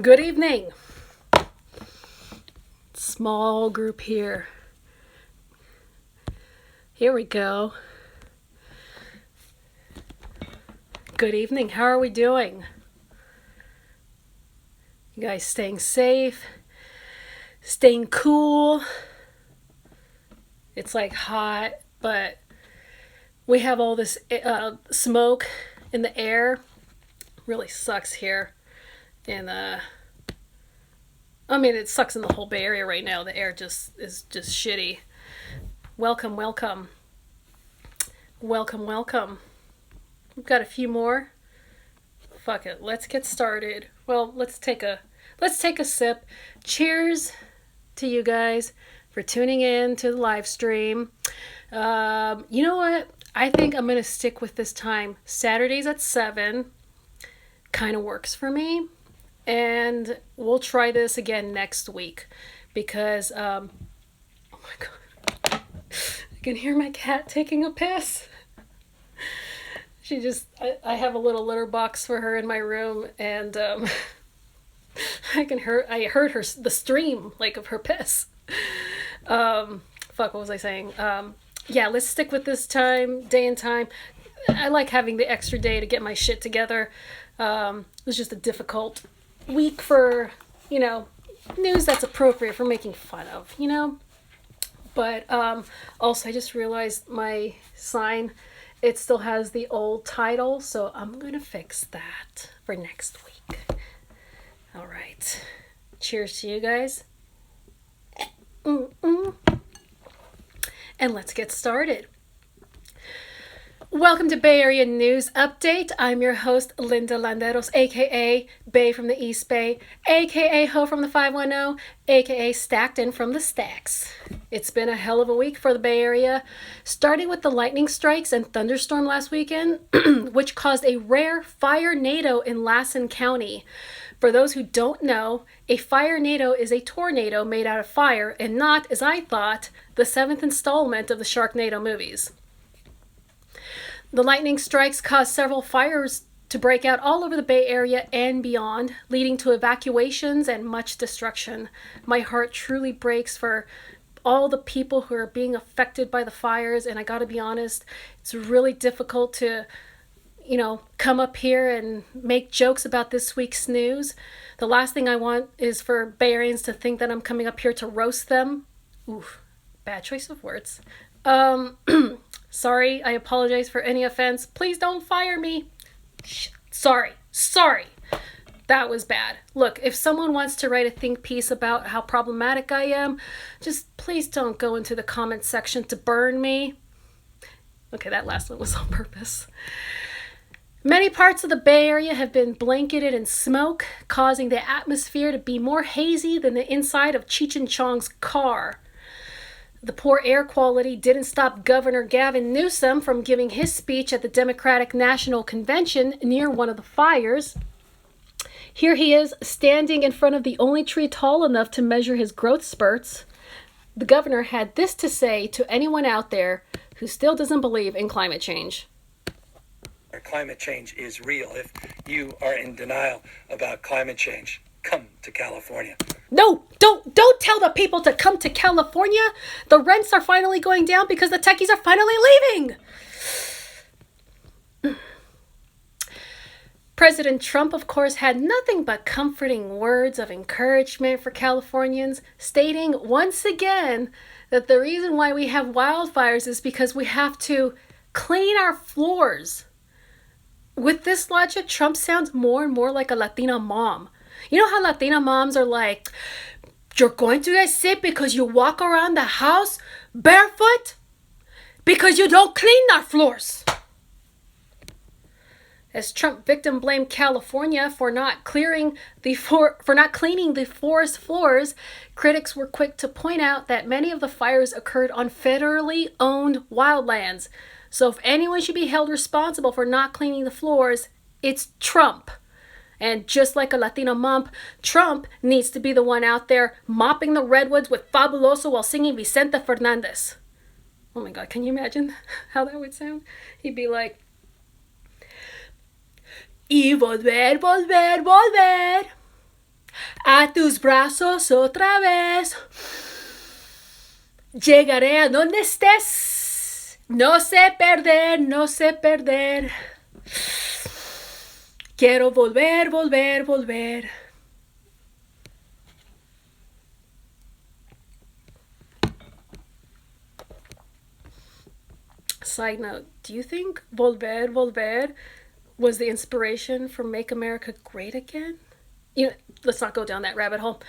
Good evening. Small group here. Here we go. Good evening. How are we doing? You guys staying safe? Staying cool? It's like hot, but we have all this smoke in the air. Really sucks here. And it sucks in the whole Bay Area right now. The air is just shitty. Welcome. We've got a few more. Fuck it. Let's get started. Well, let's take a sip. Cheers to you guys for tuning in to the live stream. You know what? I think I'm gonna stick with this time. Saturdays at 7 kind of works for me. And we'll try this again next week because, oh my God, I can hear my cat taking a piss. I have a little litter box for her in my room, and I heard the stream, like, of her piss. What was I saying? Yeah, let's stick with this day and time. I like having the extra day to get my shit together. It was just a difficult week for, news that's appropriate for making fun of, But also I just realized my sign, it still has the old title, so I'm going to fix that for next week. All right. Cheers to you guys. And let's get started. Welcome to Bay Area News Update. I'm your host, Linda Landeros, aka Bay from the East Bay, aka Ho from the 510, aka Stackton from the Stacks. It's been a hell of a week for the Bay Area, starting with the lightning strikes and thunderstorm last weekend, which caused a rare fire tornado in Lassen County. For those who don't know, a fire tornado is a tornado made out of fire and not, as I thought, the 7th installment of the Sharknado movies. The lightning strikes caused several fires to break out all over the Bay Area and beyond, leading to evacuations and much destruction. My heart truly breaks for all the people who are being affected by the fires, and I gotta be honest, it's really difficult to, come up here and make jokes about this week's news. The last thing I want is for Bay Areans to think that I'm coming up here to roast them. Oof, bad choice of words. Sorry, I apologize for any offense. Please don't fire me. Sorry. That was bad. Look, if someone wants to write a think piece about how problematic I am, just please don't go into the comment section to burn me. Okay, that last one was on purpose. Many parts of the Bay Area have been blanketed in smoke, causing the atmosphere to be more hazy than the inside of Cheech and Chong's car. The poor air quality didn't stop Governor Gavin Newsom from giving his speech at the Democratic National Convention near one of the fires. Here he is, standing in front of the only tree tall enough to measure his growth spurts. The governor had this to say to anyone out there who still doesn't believe in climate change. Climate change is real. If you are in denial about climate change, come to California. No, don't tell the people to come to California. The rents are finally going down because the techies are finally leaving. President Trump, of course, had nothing but comforting words of encouragement for Californians, stating once again that the reason why we have wildfires is because we have to clean our floors. With this logic, Trump sounds more and more like a Latina mom. You know how Latina moms are like, you're going to get sick because you walk around the house barefoot? Because you don't clean our floors. As Trump victim blamed California for not cleaning the forest floors, critics were quick to point out that many of the fires occurred on federally owned wildlands. So if anyone should be held responsible for not cleaning the floors, it's Trump. And just like a Latina mom, Trump needs to be the one out there mopping the redwoods with Fabuloso while singing Vicente Fernandez. Oh my God, can you imagine how that would sound? He'd be like, y volver, volver, volver A tus brazos otra vez. Llegaré a donde estés. No sé perder, no sé perder. Quiero volver, volver, volver. Side note, do you think Volver, Volver was the inspiration for Make America Great Again? You know, let's not go down that rabbit hole.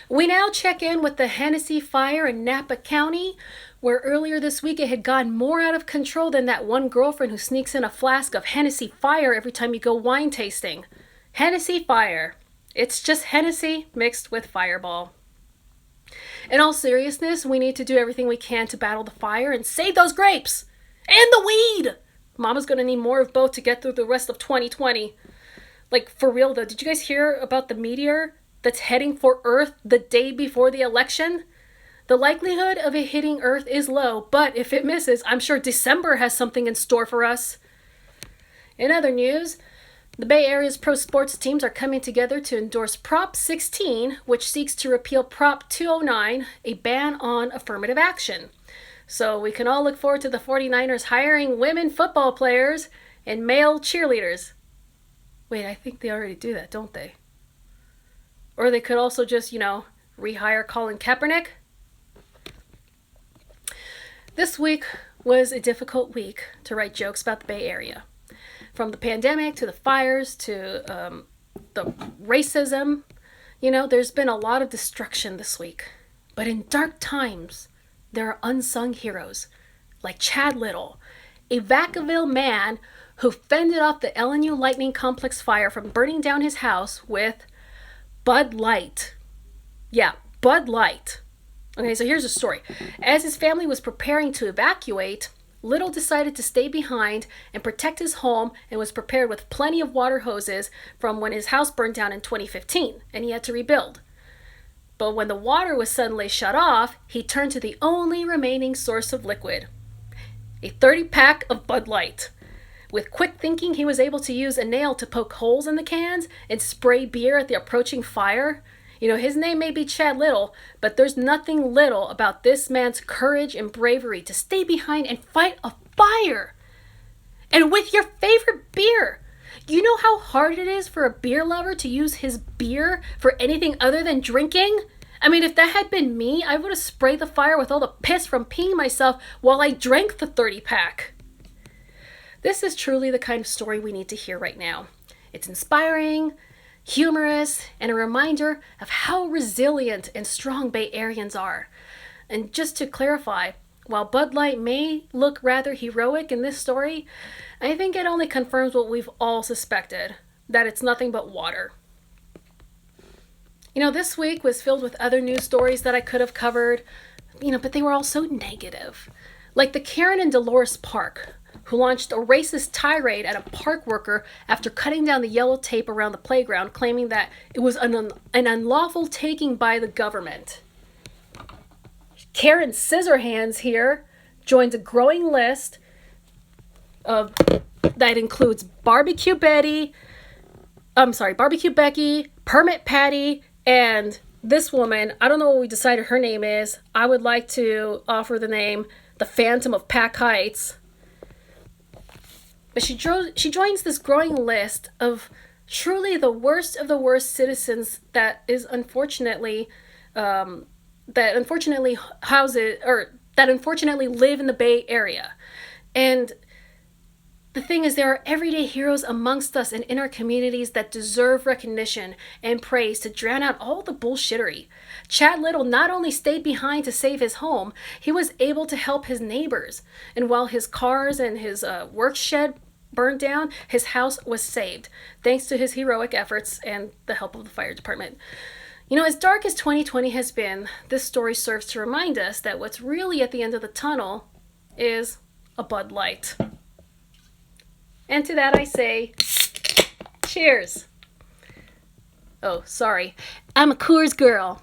We now check in with the Hennessy fire in Napa County, where earlier this week it had gotten more out of control than that one girlfriend who sneaks in a flask of Hennessy fire every time you go wine tasting. Hennessy fire. It's just Hennessy mixed with Fireball. In all seriousness, we need to do everything we can to battle the fire and save those grapes! And the weed! Mama's gonna need more of both to get through the rest of 2020. Like, for real though, did you guys hear about the meteor that's heading for Earth the day before the election? The likelihood of it hitting Earth is low, but if it misses, I'm sure December has something in store for us. In other news, the Bay Area's pro sports teams are coming together to endorse Prop 16, which seeks to repeal Prop 209, a ban on affirmative action. So we can all look forward to the 49ers hiring women football players and male cheerleaders. Wait, I think they already do that, don't they? Or they could also just, rehire Colin Kaepernick. This week was a difficult week to write jokes about the Bay Area. From the pandemic to the fires to the racism, there's been a lot of destruction this week. But in dark times, there are unsung heroes, like Chad Little, a Vacaville man who fended off the LNU Lightning Complex fire from burning down his house with Bud Light. Yeah, Bud Light. Okay, so here's the story. As his family was preparing to evacuate, Little decided to stay behind and protect his home and was prepared with plenty of water hoses from when his house burned down in 2015 and he had to rebuild. But when the water was suddenly shut off, he turned to the only remaining source of liquid, a 30-pack of Bud Light. With quick thinking, he was able to use a nail to poke holes in the cans and spray beer at the approaching fire. His name may be Chad Little, but there's nothing little about this man's courage and bravery to stay behind and fight a fire. And with your favorite beer. You know how hard it is for a beer lover to use his beer for anything other than drinking? I mean, if that had been me, I would have sprayed the fire with all the piss from peeing myself while I drank the 30-pack. This is truly the kind of story we need to hear right now. It's inspiring, humorous, and a reminder of how resilient and strong Bay Areans are. And just to clarify, while Bud Light may look rather heroic in this story, I think it only confirms what we've all suspected, that it's nothing but water. This week was filled with other news stories that I could have covered, but they were all so negative. Like the Karen in Dolores Park, who launched a racist tirade at a park worker after cutting down the yellow tape around the playground, claiming that it was an unlawful taking by the government. Karen Scissorhands here joins a growing list that includes Barbecue Becky, Permit Patty, and this woman, I don't know what we decided her name is. I would like to offer the name the Phantom of Pack Heights. But she joins this growing list of truly the worst of the worst citizens that unfortunately live in the Bay Area. And the thing is, there are everyday heroes amongst us and in our communities that deserve recognition and praise to drown out all the bullshittery. Chad Little not only stayed behind to save his home, he was able to help his neighbors. And while his cars and his work shed burned down, his house was saved, thanks to his heroic efforts and the help of the fire department. As dark as 2020 has been, this story serves to remind us that what's really at the end of the tunnel is a Bud Light. And to that I say, cheers. Oh, sorry. I'm a Coors girl.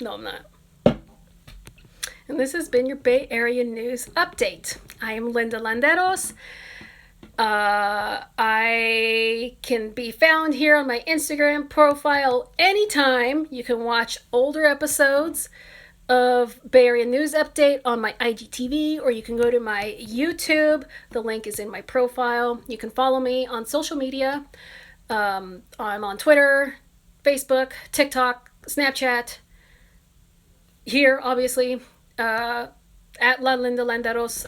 No, I'm not. And this has been your Bay Area News Update. I am Linda Landeros. I can be found here on my Instagram profile anytime. You can watch older episodes of Bay Area News Update on my IGTV, or you can go to my YouTube. The link is in my profile. You can follow me on social media. I'm on Twitter, Facebook, TikTok, Snapchat. Here, obviously, at La Linda Landeros.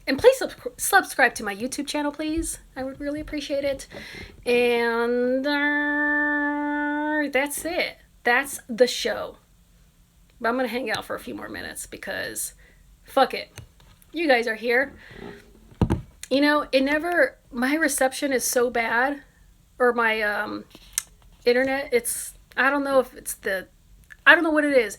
And please subscribe to my YouTube channel, please. I would really appreciate it. And that's it. That's the show. But I'm going to hang out for a few more minutes because fuck it. You guys are here. You know, my reception is so bad, or my internet, I don't know if I don't know what it is.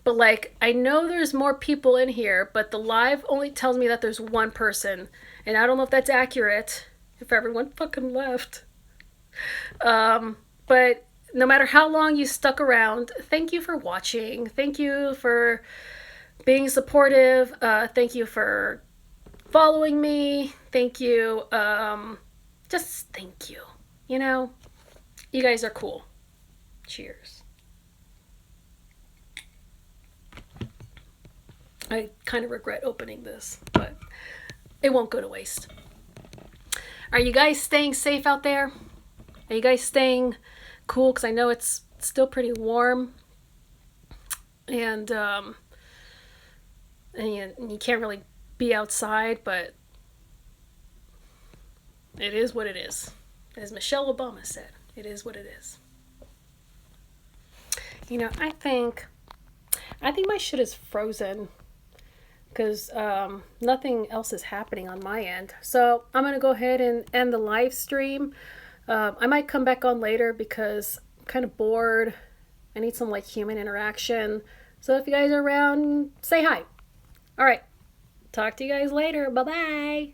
But like, I know there's more people in here, but the live only tells me that there's one person. And I don't know if that's accurate, if everyone fucking left. But no matter how long you stuck around, thank you for watching. Thank you for being supportive. Thank you for following me. Thank you. Just thank you. You know, you guys are cool. Cheers. I kind of regret opening this, but it won't go to waste. Are you guys staying safe out there? Are you guys staying cool? Because I know it's still pretty warm. And you can't really be outside, but it is what it is. As Michelle Obama said, it is what it is. You know, I think my shit is frozen because nothing else is happening on my end. So I'm going to go ahead and end the live stream. I might come back on later because I'm kind of bored. I need some like human interaction. So if you guys are around, say hi. All right. Talk to you guys later. Bye-bye.